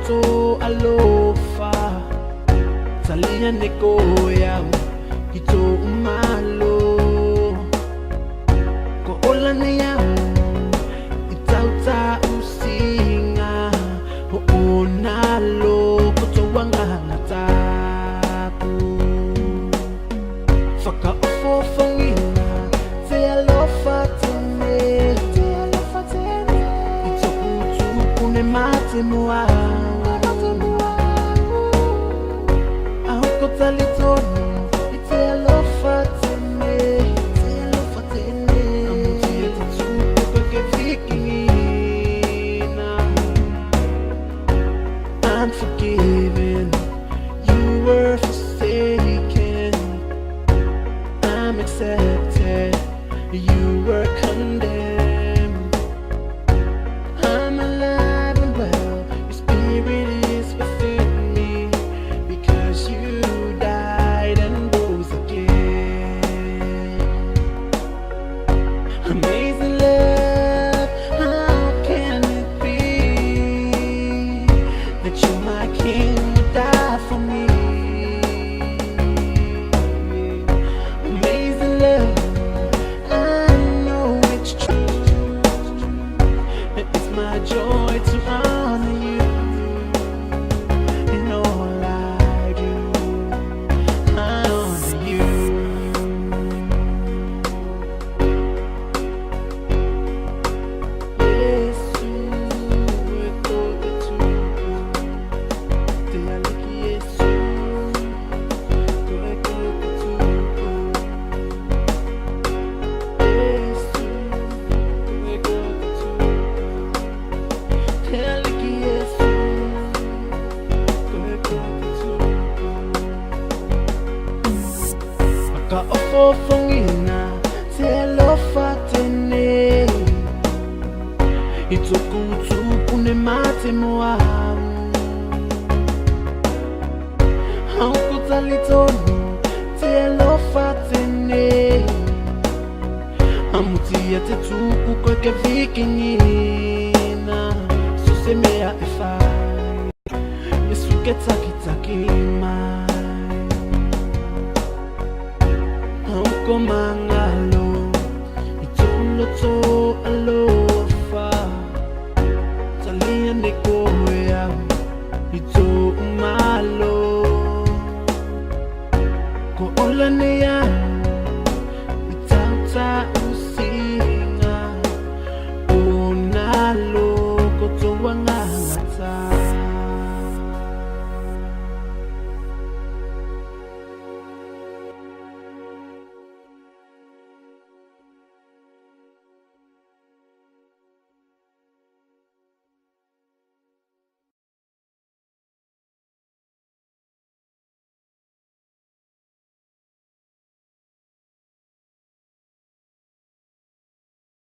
to alofa Talia negoya ito umalo Ko ola na yan Itauta usinga Hoonalo Koto wanga ngataku Faka ofo fangina Te alofa tene Ito kutu ne mate mua Ahoko talitono Ite alofa tene Amuti ete tuko kweke vikingina Unforgiven You were forsaken I'm accepted You were condemned I'm alive and well Your spirit is within me Because you died and rose again Amazing love How can it be That you my king would die for me Amazing love I know it's true It's my joy to honor you In all I do I honor you Yesu ekote tuko Te aliki Yesu ekote tuko Yesu ekote tuko Te aliki Yesu ekote tuko Maka ofo fangina Te alofa tene Itukutuku ne mate moau Hauko talitono Te alofa tene Amuti ete tuku kweke vikingina Susemea efai Yesu ketakitaki mai Hauko mangalo Itolo to